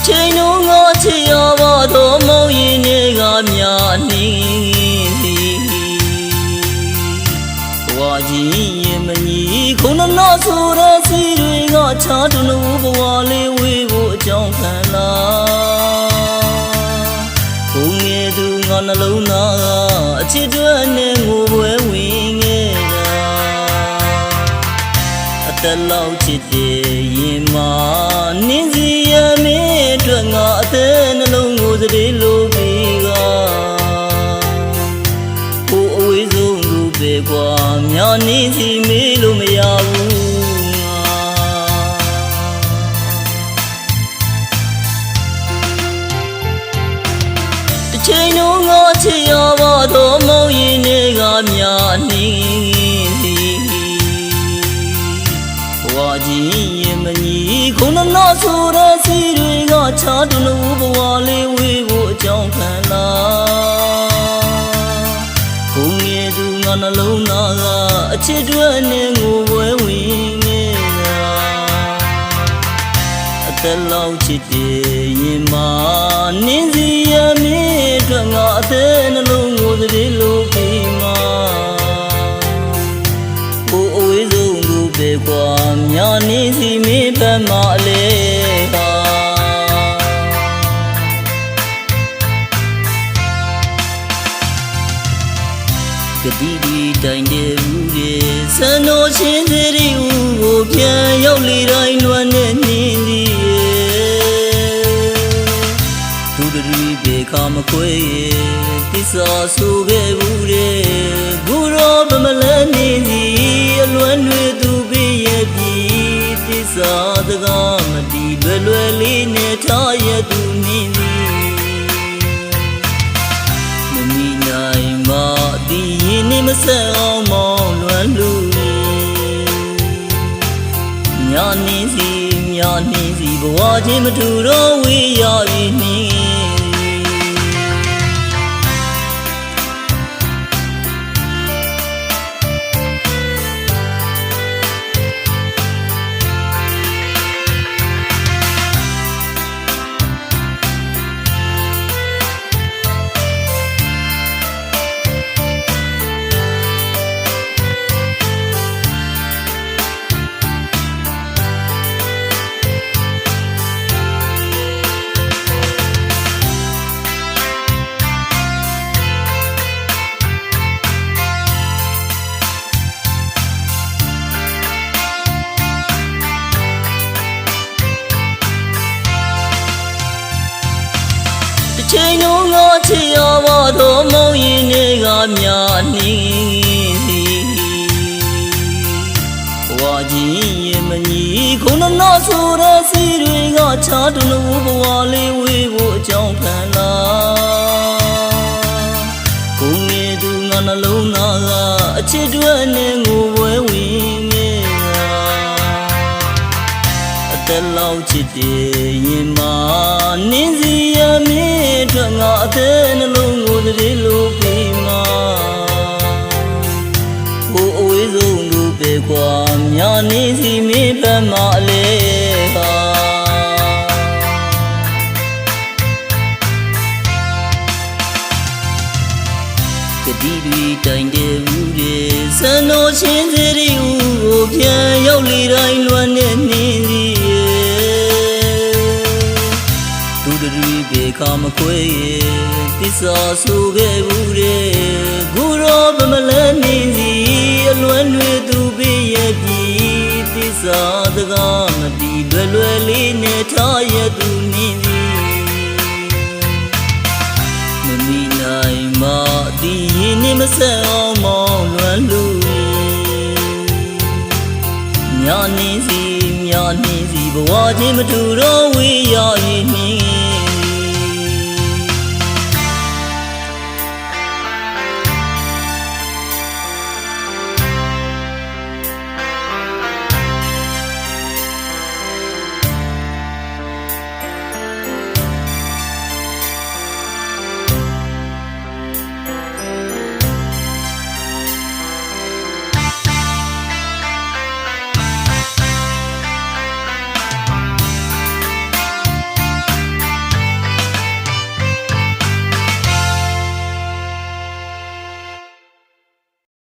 ချိန်လုံးငါချစ်ရပါတော့မောင်ရင်တွေကများနေဘဝကြီးရင်မကြီးခုနနောဆိုတဲ့စီတွေကချားတလို့ဘဝလေးဝေးဖို့အကြောင်းခံလာကိုငယ်သူငါနှလုံးသားအချစ်တွေနဲ့ငိုပွဲဝင်ခဲ့တာအသက်လောက်ချစ်တဲ့ရင်မနင်းစီရမင်းအတွက်ငါအသက်နှလုံးကိုစတဲ့လိုပြီးကိုအဝေးဆုံးသူပဲကွာများနင်းစီမေးလို့မရဘူးချိန်လုံးငါချစ်ရပါတော့မောင်ရင်တွေကများနေဘဝကြီးရင်မကြီးခုနနောဆိုတဲ့စီတွေကချားတလို့ဘဝလေးဝေးဖို့အကြောင်းခံလာကိုငယ်သူငါနှလုံးသားကအချစ်တွေနဲ့ငိုပွဲဝင်နေတာအသက်လောက်ချစ်တဲ့ရင်မနင်းစီရမင်းအတွက်ငါအသက်နှလုံးကိုသတိလို့ပြီးမှကိုအဝေးဆုံးသူပဲကွာများနေစီမင်းဘက်မှာအလဲဟာကတိဒီတိုင်းတဲ့ဦးရဲ့စံတော်ချင်းတွေဦးကိုပြန်ရောက်လေတိုင်းလွမ်းနေနေသည်သူတို့ဘေခါမခွေတစ္ဆာဆိုခဲ့ဘူးတဲ့ဂူရောဗမလန်းနေစီအလွမ်းတွေသူပေးရဲ့ပြီတစ္ဆာတကားမတီးလွယ်လွယ်လေးနဲ့ထားရဲ့သူနေသည်မမီနိုင်မဒီရင်နေမဆက်အောင်မောင်းလွမ်းလူညာနေစီဘဝချင်းမထူတော့ဝေးရပြီနှင်းချိန်လုံးငါချစ်ရပါတော့မောင်ရင်တွေကများနေဘဝကြီးရင်မကြီးခုနနောဆိုတဲ့စီတွေကချားတလို့ဘဝလေးဝေးဖို့အကြောင်းခံလာကိုငယ်သူငါနှလုံးသားကအချစ်တွေနဲ့ငိုပွဲဝင်နေတာအသက်လောက်ချစ်တဲ့ရင်မနင်းစီရမင်းအတွက်ငါအသက်နှလုံးကိုသတိလို့ပြီးမှကိုအဝေးဆုံးသူပဲကွာများနေစီမင်းဘက်မှာအလဲဟာကတိတွေတိုင်းတဲ့ဦးရဲ့စံတော်ချင်းစရီဦးကိုပြန်ရောက်လေတိုင်းလွမ်းနေနေသည်သူတို့ဘေခါမခွေတစ္ဆာဆိုခဲ့ဘူးတဲ့ဂူရောဗမလန်းနေစီအလွမ်းတွေသူပေးရဲ့ပြီတစ္ဆာတကားမတီးလွယ်လွယ်လေးနဲ့ထားရဲ့သူနေသည်မမီနိုင်မဒီရင်နေမဆက်အောင်မောင်းလွမ်းလူညာနေစီဘဝချင်းမထူတော့ဝေးရရင်